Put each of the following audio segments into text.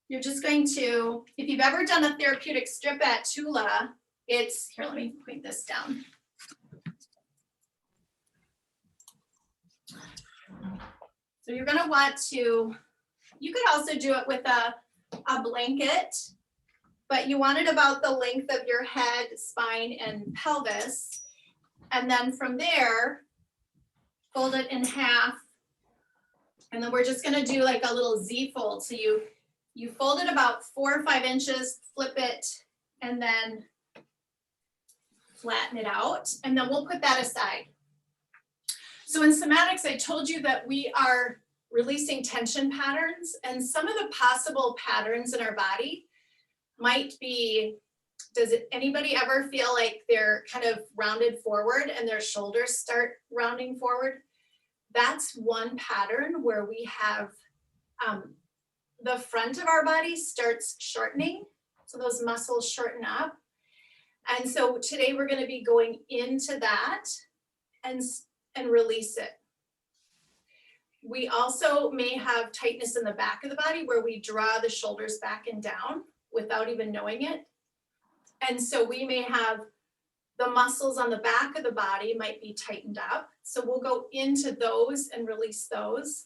you're just going to, if you've ever done a therapeutic strip at Tula, it's, here, let me point this down. So you're gonna want to, you could also do it with a blanket, but you want it about the length of your head, spine, and pelvis. And then from there, fold it in half. And then we're just gonna do like a little Z fold. So you fold it about 4 or 5 inches, flip it, and then flatten it out. And then we'll put that aside. So in somatics, I told you that we are releasing tension patterns, and some of the possible patterns in our body might be, anybody ever feel like they're kind of rounded forward and their shoulders start rounding forward? That's one pattern where we have the front of our body starts shortening. So those muscles shorten up. And so today we're going to be going into that and release it. We also may have tightness in the back of the body where we draw the shoulders back and down without even knowing it. And so we may have the muscles on the back of the body might be tightened up. So we'll go into those and release those.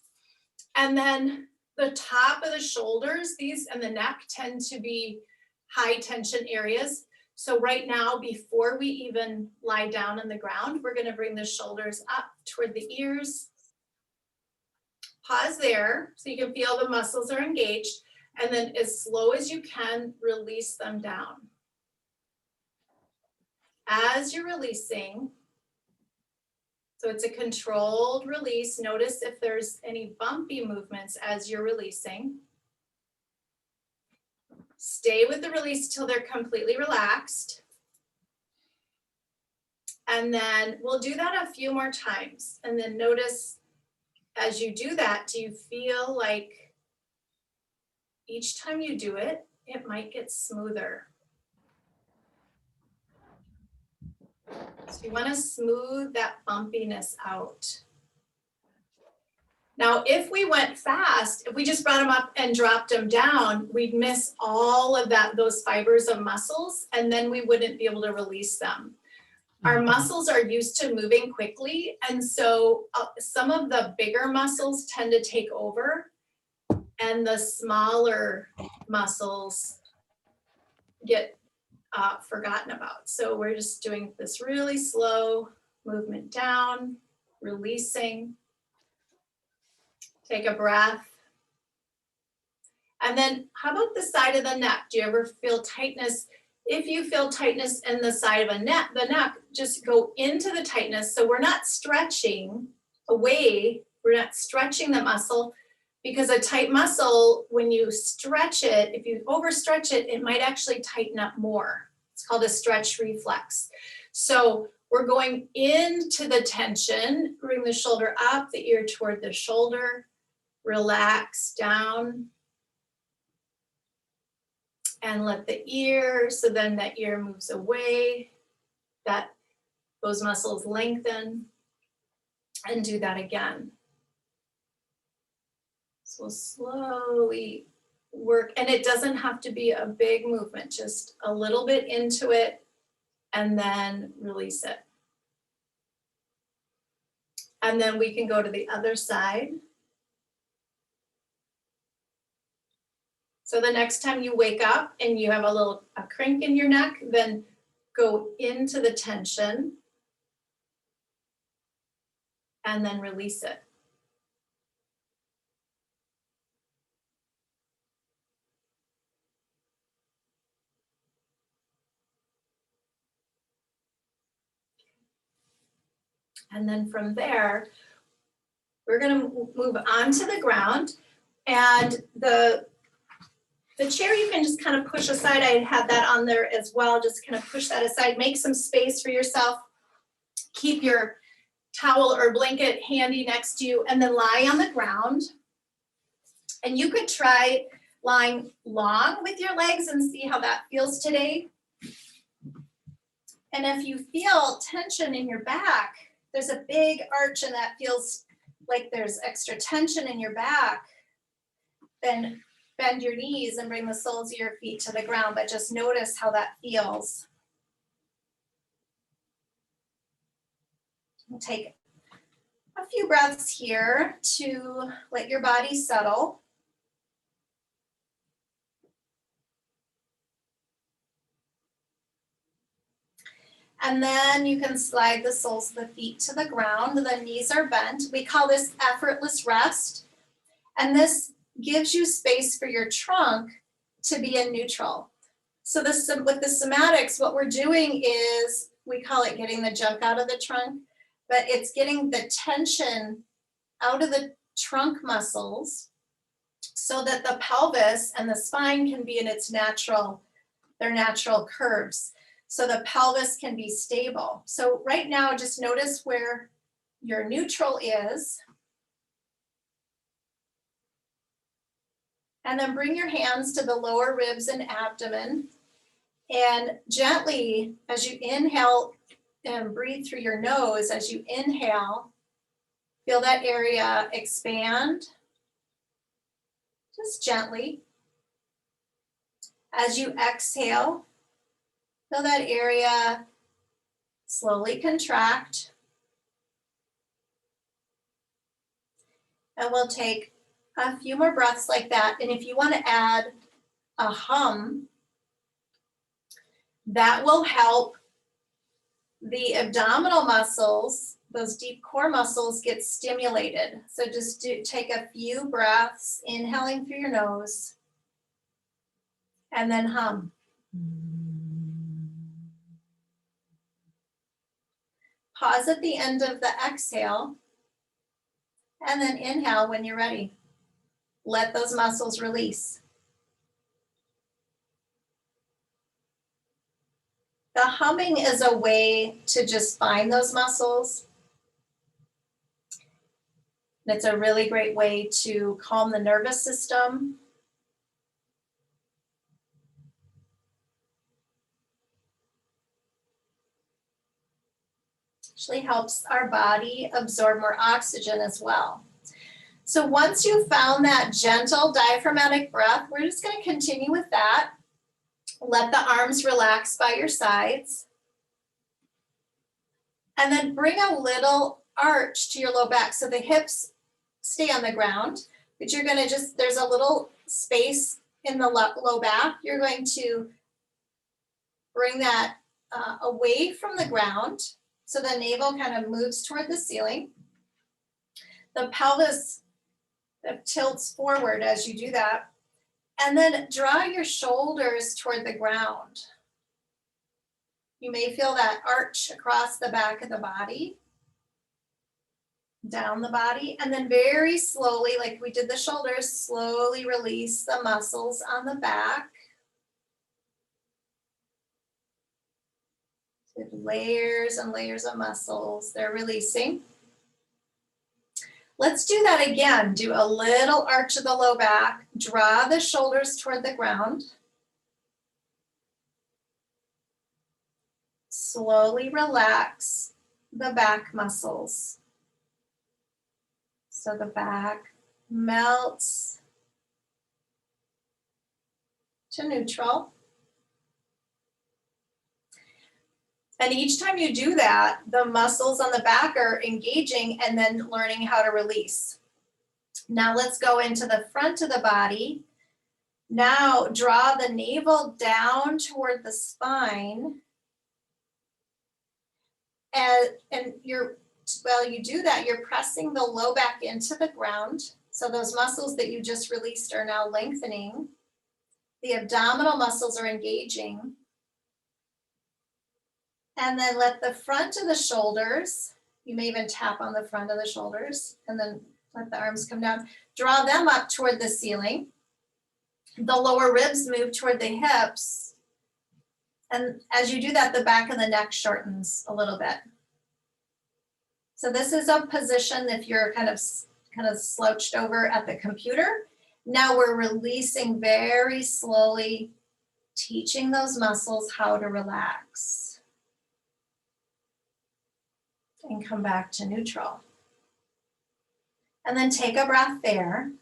And then the top of the shoulders, these and the neck tend to be high tension areas. So right now, before we even lie down on the ground, we're going to bring the shoulders up toward the ears. Pause there so you can feel the muscles are engaged. And then as slow as you can, release them down. As you're releasing, so it's a controlled release. Notice if there's any bumpy movements as you're releasing. Stay with the release till they're completely relaxed. And then we'll do that a few more times. And then notice as you do that, do you feel like each time you do it, it might get smoother? So you want to smooth that bumpiness out. Now, if we went fast, if we just brought them up and dropped them down, we'd miss all of those fibers of muscles, and then we wouldn't be able to release them. Our muscles are used to moving quickly, and so some of the bigger muscles tend to take over, and the smaller muscles get forgotten about. So we're just doing this really slow movement down, releasing. Take a breath. And then how about the side of the neck? Do you ever feel tightness? If you feel tightness in the side of the neck, just go into the tightness. So we're not stretching away. We're not stretching the muscle, because a tight muscle, when you stretch it, if you overstretch it, it might actually tighten up more. It's called a stretch reflex. So we're going into the tension, bring the shoulder up, the ear toward the shoulder, relax down, and let the ear, so then that ear moves away, those muscles lengthen, and do that again. So we'll slowly work, and it doesn't have to be a big movement, just a little bit into it, and then release it. And then we can go to the other side. So the next time you wake up and you have a crink in your neck, then go into the tension and then release it. And then from there, we're going to move onto the ground, and the chair you can just kind of push aside. I had that on there as well. Just kind of push that aside. Make some space for yourself. Keep your towel or blanket handy next to you, and then lie on the ground. And you could try lying long with your legs and see how that feels today. And if you feel tension in your back, there's a big arch and that feels like there's extra tension in your back, then bend your knees and bring the soles of your feet to the ground, but just notice how that feels. We'll take a few breaths here to let your body settle. And then you can slide the soles of the feet to the ground. The knees are bent. We call this effortless rest. And this gives you space for your trunk to be in neutral. So this, with the somatics, what we're doing is, we call it getting the junk out of the trunk, but it's getting the tension out of the trunk muscles so that the pelvis and the spine can be in its natural, their natural curves. So the pelvis can be stable. So right now, just notice where your neutral is. And then bring your hands to the lower ribs and abdomen. And gently, as you inhale and breathe through your nose, as you inhale, feel that area expand. Just gently. As you exhale, feel that area slowly contract. And we'll take a few more breaths like that. And if you want to add a hum, that will help the abdominal muscles, those deep core muscles, get stimulated. So just take a few breaths, inhaling through your nose, and then hum. Pause at the end of the exhale, and then inhale when you're ready. Let those muscles release. The humming is a way to just find those muscles. It's a really great way to calm the nervous system. Actually helps our body absorb more oxygen as well. So once you've found that gentle diaphragmatic breath, we're just going to continue with that. Let the arms relax by your sides. And then bring a little arch to your low back. So the hips stay on the ground, but you're going to just, there's a little space in the low back. You're going to bring that away from the ground. So the navel kind of moves toward the ceiling. The pelvis tilts forward as you do that. And then draw your shoulders toward the ground. You may feel that arch across the back of the body, down the body, and then very slowly, like we did the shoulders, slowly release the muscles on the back. Layers and layers of muscles, they're releasing. Let's do that again. Do a little arch of the low back, draw the shoulders toward the ground. Slowly relax the back muscles. So the back melts to neutral. And each time you do that, the muscles on the back are engaging and then learning how to release. Now let's go into the front of the body. Now draw the navel down toward the spine. And while you do that, you're pressing the low back into the ground. So those muscles that you just released are now lengthening. The abdominal muscles are engaging. And then let the front of the shoulders, you may even tap on the front of the shoulders, and then let the arms come down. Draw them up toward the ceiling. The lower ribs move toward the hips. And as you do that, the back of the neck shortens a little bit. So this is a position if you're kind of slouched over at the computer. Now we're releasing very slowly, teaching those muscles how to relax. And come back to neutral. And then take a breath there.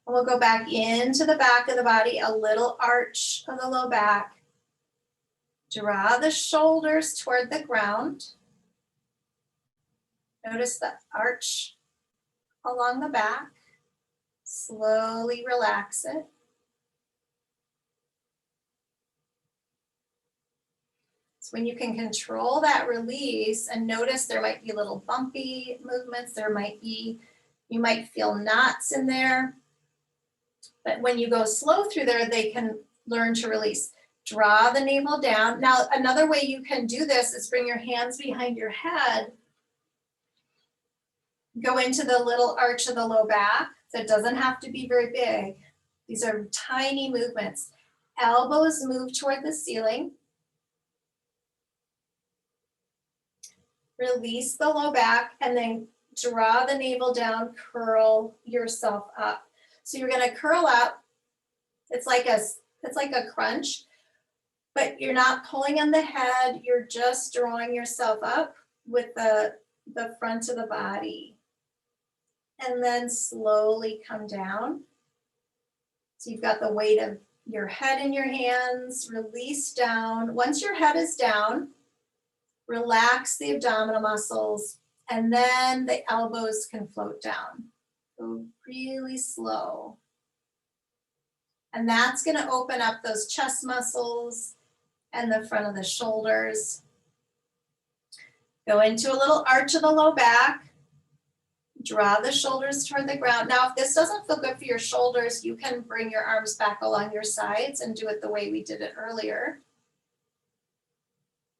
And we'll go back into the back of the body, a little arch of the low back. Draw the shoulders toward the ground. Notice the arch along the back. Slowly relax it. So when you can control that release and notice there might be little bumpy movements, you might feel knots in there. But when you go slow through there, they can learn to release. Draw the navel down. Now, another way you can do this is bring your hands behind your head. Go into the little arch of the low back. So it doesn't have to be very big. These are tiny movements. Elbows move toward the ceiling. Release the low back and then draw the navel down, curl yourself up. So you're going to curl up. It's like a crunch, but you're not pulling on the head. You're just drawing yourself up with the front of the body. And then slowly come down. So you've got the weight of your head in your hands, release down. Once your head is down, relax the abdominal muscles, and then the elbows can float down. Go really slow. And that's going to open up those chest muscles and the front of the shoulders. Go into a little arch of the low back. Draw the shoulders toward the ground. Now, if this doesn't feel good for your shoulders, you can bring your arms back along your sides and do it the way we did it earlier.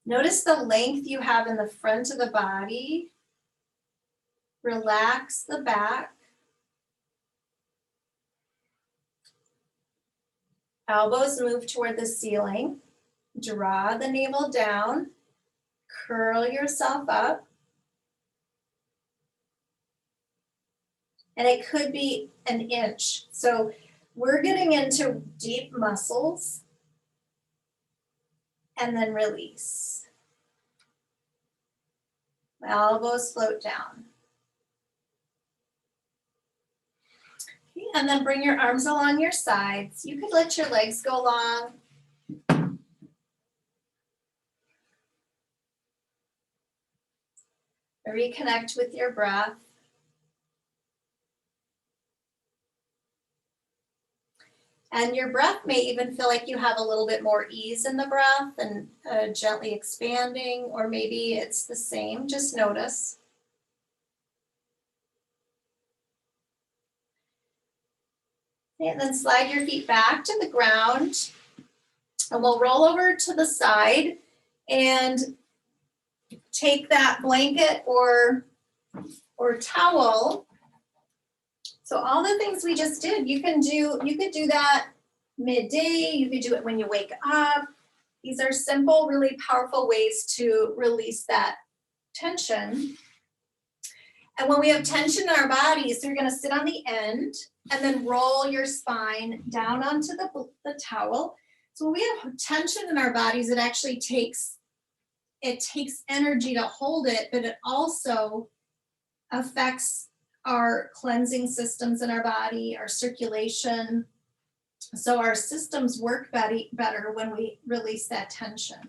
Notice the length you have in the front of the body. Relax the back. Elbows move toward the ceiling. Draw the navel down. Curl yourself up. And it could be an inch. So we're getting into deep muscles. And then release. Elbows float down. Okay, and then bring your arms along your sides. You could let your legs go long. Reconnect with your breath. And your breath may even feel like you have a little bit more ease in the breath and gently expanding, or maybe it's the same, just notice. And then slide your feet back to the ground. And we'll roll over to the side and take that blanket or towel. So all the things we just did, you could do that midday, you could do it when you wake up. These are simple, really powerful ways to release that tension. And when we have tension in our bodies, you're going to sit on the end and then roll your spine down onto the towel. So when we have tension in our bodies, it actually takes energy to hold it, but it also affects our cleansing systems in our body, our circulation. So our systems work better when we release that tension.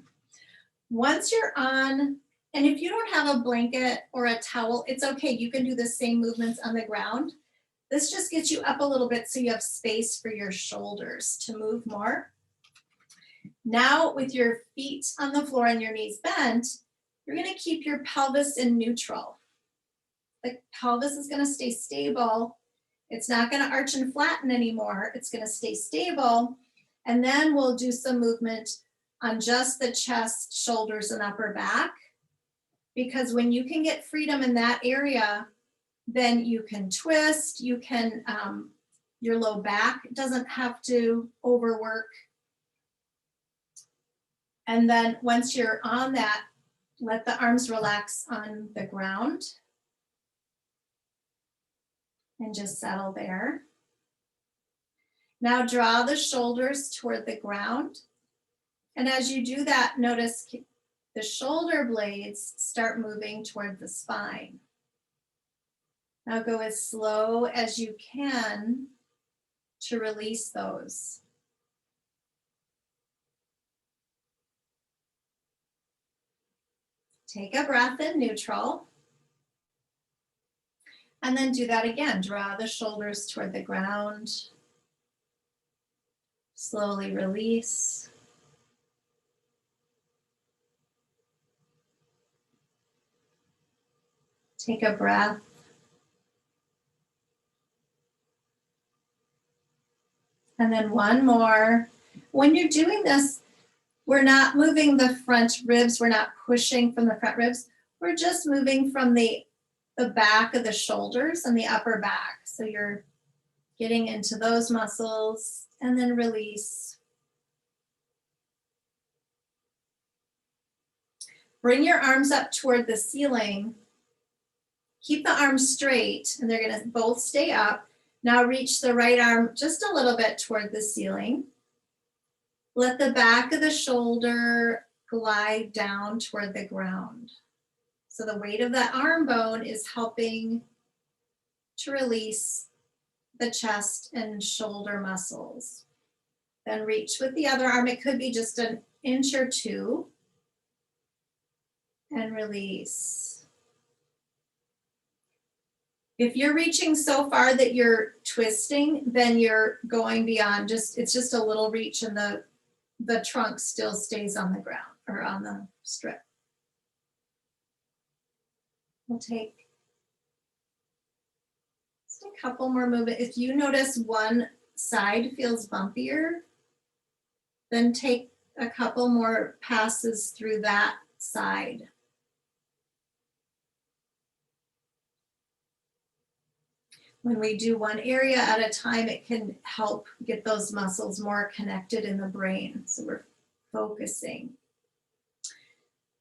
Once you're on, and if you don't have a blanket or a towel, it's okay. You can do the same movements on the ground. This just gets you up a little bit so you have space for your shoulders to move more. Now with your feet on the floor and your knees bent, you're going to keep your pelvis in neutral. The pelvis is going to stay stable. It's not going to arch and flatten anymore. It's going to stay stable. And then we'll do some movement on just the chest, shoulders, and upper back. Because when you can get freedom in that area, then you can twist, you can, your low back doesn't have to overwork. And then once you're on that, let the arms relax on the ground. And just settle there. Now draw the shoulders toward the ground. And as you do that, notice the shoulder blades start moving toward the spine. Now go as slow as you can to release those. Take a breath in neutral. And then do that again. Draw the shoulders toward the ground. Slowly release. Take a breath. And then one more. When you're doing this, we're not moving the front ribs. We're not pushing from the front ribs. We're just moving from the back of the shoulders and the upper back. So you're getting into those muscles and then release. Bring your arms up toward the ceiling. Keep the arms straight and they're gonna both stay up. Now reach the right arm just a little bit toward the ceiling. Let the back of the shoulder glide down toward the ground. So the weight of that arm bone is helping to release the chest and shoulder muscles. Then reach with the other arm. It could be just an inch or two. And release. If you're reaching so far that you're twisting, then you're going beyond it's just a little reach and the trunk still stays on the ground or on the strip. We'll take just a couple more movements. If you notice one side feels bumpier, then take a couple more passes through that side. When we do one area at a time, it can help get those muscles more connected in the brain. So we're focusing.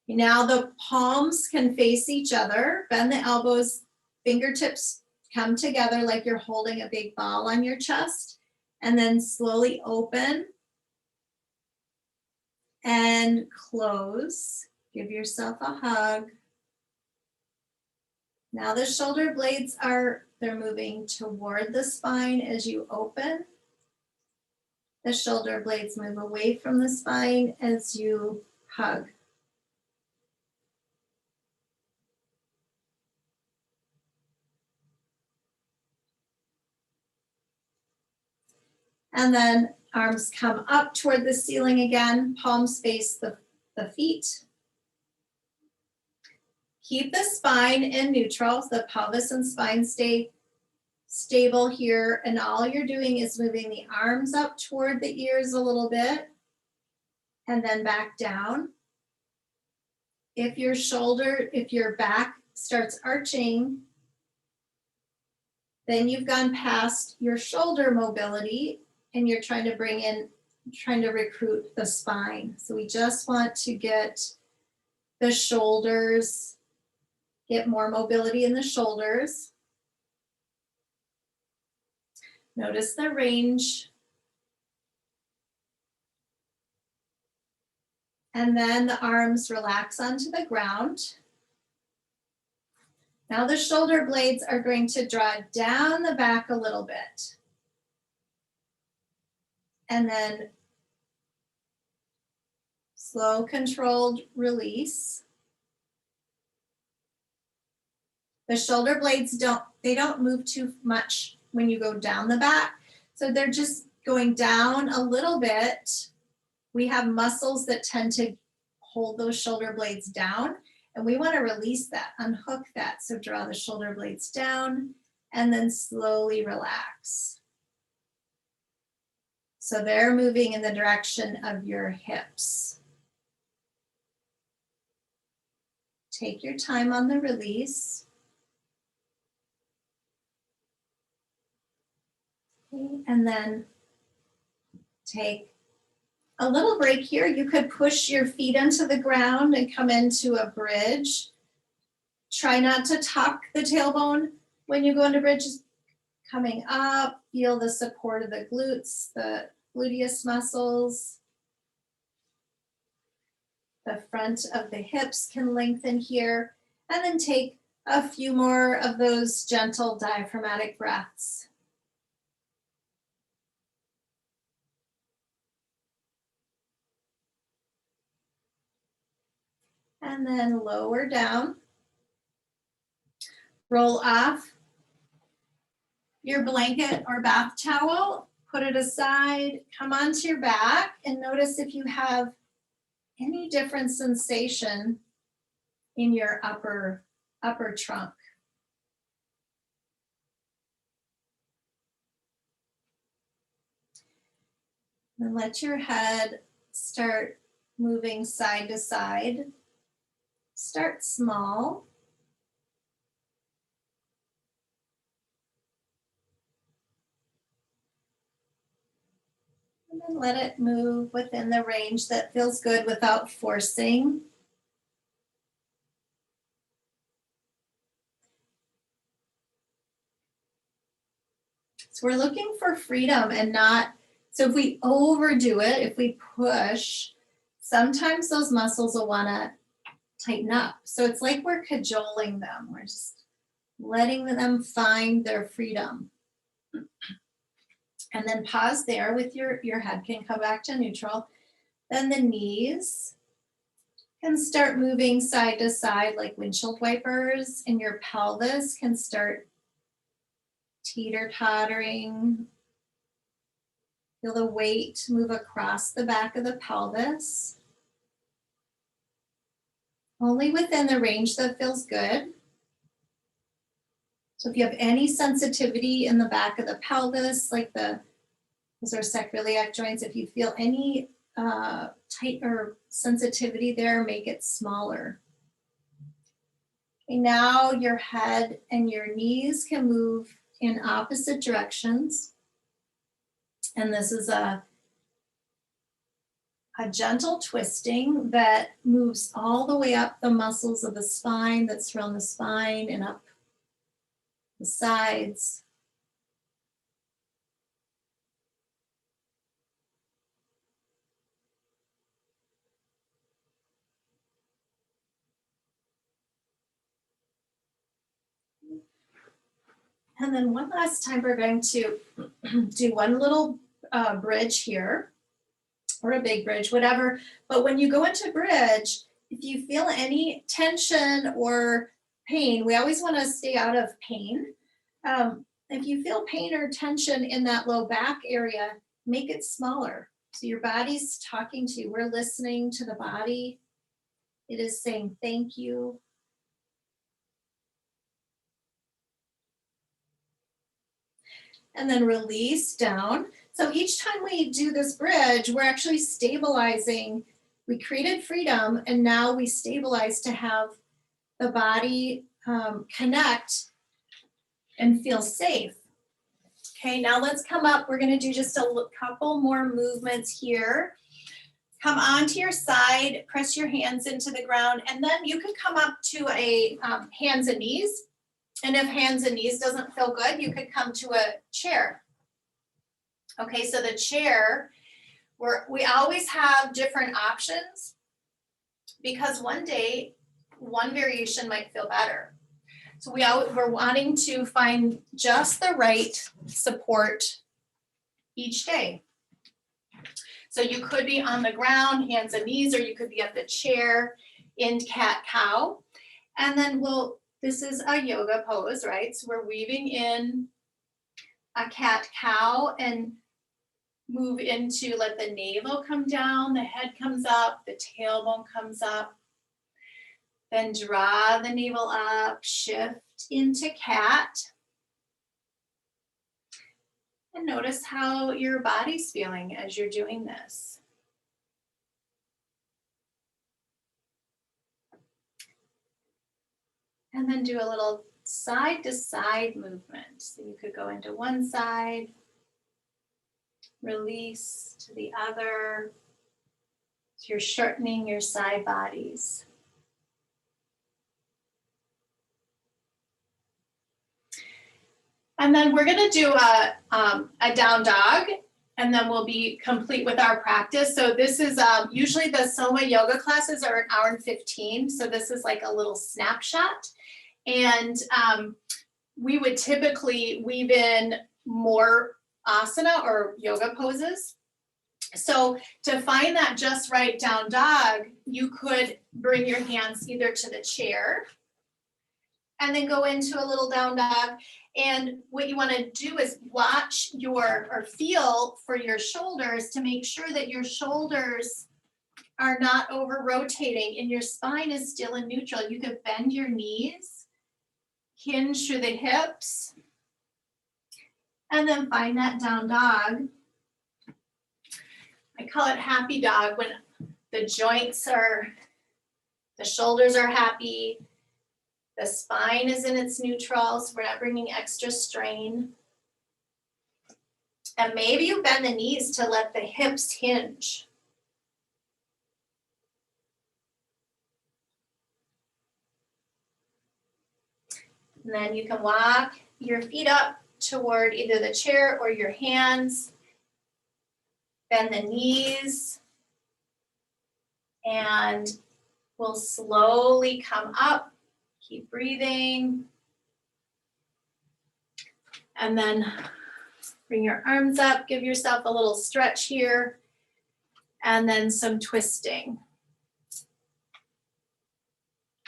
Now the palms can face each other. Bend the elbows, fingertips come together like you're holding a big ball on your chest. And then slowly open and close. Give yourself a hug. Now the shoulder blades they're moving toward the spine as you open. The shoulder blades move away from the spine as you hug. And then arms come up toward the ceiling again, palms face the feet. Keep the spine in neutral, so the pelvis and spine stay stable here, and all you're doing is moving the arms up toward the ears a little bit, and then back down. If your back starts arching, then you've gone past your shoulder mobility, and you're trying to recruit the spine. So we just want to get the shoulders, get more mobility in the shoulders. Notice the range. And then the arms relax onto the ground. Now the shoulder blades are going to draw down the back a little bit. And then slow, controlled release. The shoulder blades don't move too much when you go down the back. So they're just going down a little bit. We have muscles that tend to hold those shoulder blades down, and we want to release that, unhook that. So draw the shoulder blades down and then slowly relax. So they're moving in the direction of your hips. Take your time on the release. Okay, and then take a little break here. You could push your feet into the ground and come into a bridge. Try not to tuck the tailbone when you go into bridge. Just coming up, feel the support of the glutes, the gluteus muscles. The front of the hips can lengthen here. And then take a few more of those gentle diaphragmatic breaths. And then lower down. Roll off your blanket or bath towel, put it aside, come onto your back, and notice if you have any different sensation in your upper trunk. And let your head start moving side to side. Start small. And then let it move within the range that feels good without forcing. So we're looking for freedom and not, so if we overdo it, if we push, sometimes those muscles will want to tighten up. So it's like we're cajoling them. We're just letting them find their freedom. And then pause there with your head can come back to neutral. Then the knees can start moving side to side like windshield wipers, and your pelvis can start teeter-tottering. Feel the weight move across the back of the pelvis. Only within the range that feels good. So if you have any sensitivity in the back of the pelvis, like those are sacroiliac joints, if you feel any tight or sensitivity there, make it smaller. Okay, now your head and your knees can move in opposite directions. And this is a gentle twisting that moves all the way up the muscles of the spine that surround the spine and up the sides. And then one last time, we're going to do one little bridge here, or a big bridge, whatever. But when you go into bridge, if you feel any tension or pain, we always want to stay out of pain. If you feel pain or tension in that low back area, make it smaller. So your body's talking to you. We're listening to the body. It is saying thank you. And then release down. So each time we do this bridge, we're actually stabilizing. We created freedom, and now we stabilize to have the body connect and feel safe. Okay, now let's come up. We're going to do just a couple more movements here. Come onto your side, press your hands into the ground, and then you can come up to a hands and knees. And if hands and knees doesn't feel good, you could come to a chair. Okay, so the chair, we always have different options because one day, one variation might feel better. So we're wanting to find just the right support each day. So you could be on the ground, hands and knees, or you could be at the chair in cat-cow. And then this is a yoga pose, right? So we're weaving in a cat-cow and move into, let the navel come down, the head comes up, the tailbone comes up. Then draw the navel up, shift into cat. And notice how your body's feeling as you're doing this. And then do a little side to side movement. So you could go into one side, release to the other. So you're shortening your side bodies. And then we're going to do a down dog, and then we'll be complete with our practice. So this is usually the SomaYoga classes are an hour and 15. So this is like a little snapshot. And we would typically weave in more asana or yoga poses. So to find that just right down dog, you could bring your hands either to the chair and then go into a little down dog. And what you want to do is watch or feel for your shoulders to make sure that your shoulders are not over rotating and your spine is still in neutral. You could bend your knees, hinge through the hips, and then find that down dog. I call it happy dog when the shoulders are happy, the spine is in its neutral, so we're not bringing extra strain. And maybe you bend the knees to let the hips hinge. And then you can walk your feet up toward either the chair or your hands. Bend the knees. And we'll slowly come up. Keep breathing. And then bring your arms up. Give yourself a little stretch here. And then some twisting.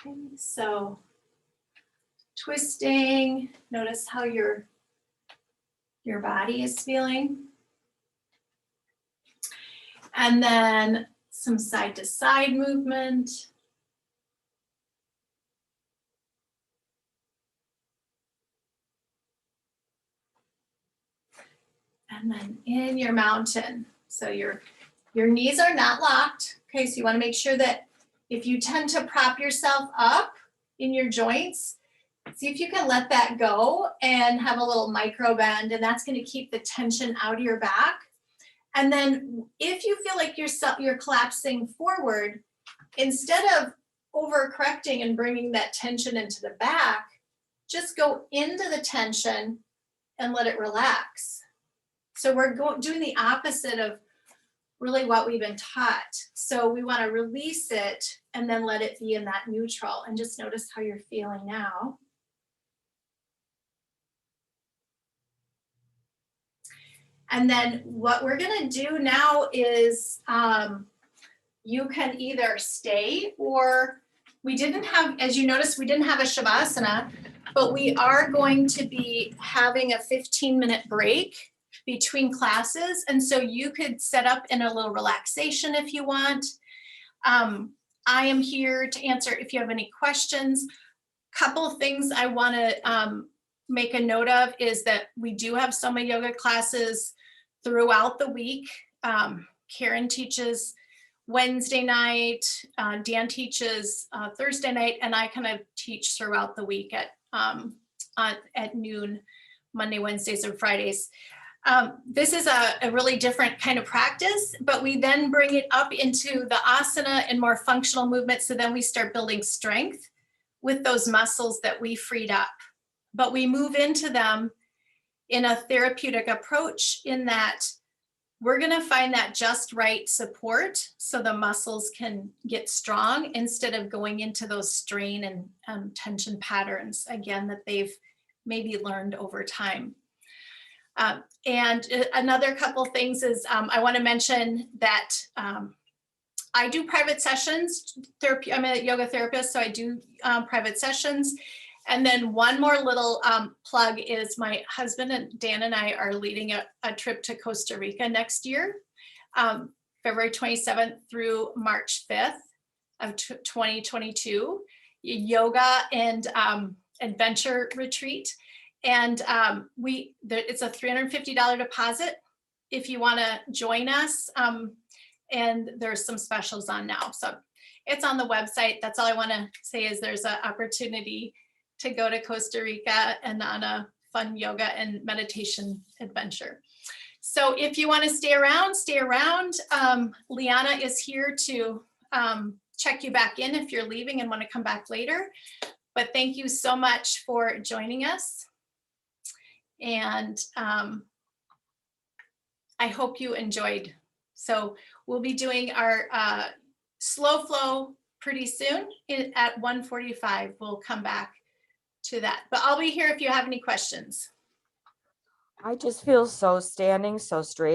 Okay, so twisting, notice how your body is feeling. And then some side to side movement. And then in your mountain. So your knees are not locked. Okay, so you want to make sure that if you tend to prop yourself up in your joints, see if you can let that go and have a little micro bend, and that's going to keep the tension out of your back. And then if you feel like you're collapsing forward, instead of overcorrecting and bringing that tension into the back, just go into the tension and let it relax. So we're doing the opposite of really what we've been taught. So we want to release it and then let it be in that neutral, and just notice how you're feeling now. And then what we're going to do now is you can either stay, or we didn't have, as you notice, we didn't have a Shavasana, but we are going to be having a 15-minute break between classes. And so you could set up in a little relaxation if you want. I am here to answer if you have any questions. Couple of things I want to make a note of is that we do have SomaYoga classes throughout the week. Karen teaches Wednesday night, Dan teaches Thursday night, and I kind of teach throughout the week at noon, Monday, Wednesdays, and Fridays. This is a really different kind of practice, but we then bring it up into the asana and more functional movements. So then we start building strength with those muscles that we freed up. But we move into them in a therapeutic approach, in that we're going to find that just right support so the muscles can get strong, instead of going into those strain and tension patterns, again, that they've maybe learned over time. And another couple things is I want to mention that I do private sessions. I'm a yoga therapist, so I do private sessions. And then one more little plug is my husband and Dan and I are leading a trip to Costa Rica next year, February 27th through March 5th of 2022, yoga and adventure retreat. And it's a $350 deposit if you want to join us. And there's some specials on now. So it's on the website. That's all I want to say, is there's an opportunity to go to Costa Rica and on a fun yoga and meditation adventure. So if you want to stay around, stay around. Liana is here to check you back in if you're leaving and want to come back later. But thank you so much for joining us. And I hope you enjoyed. So we'll be doing our slow flow pretty soon at 1:45. We'll come back to that, but I'll be here if you have any questions. I just feel so standing so straight.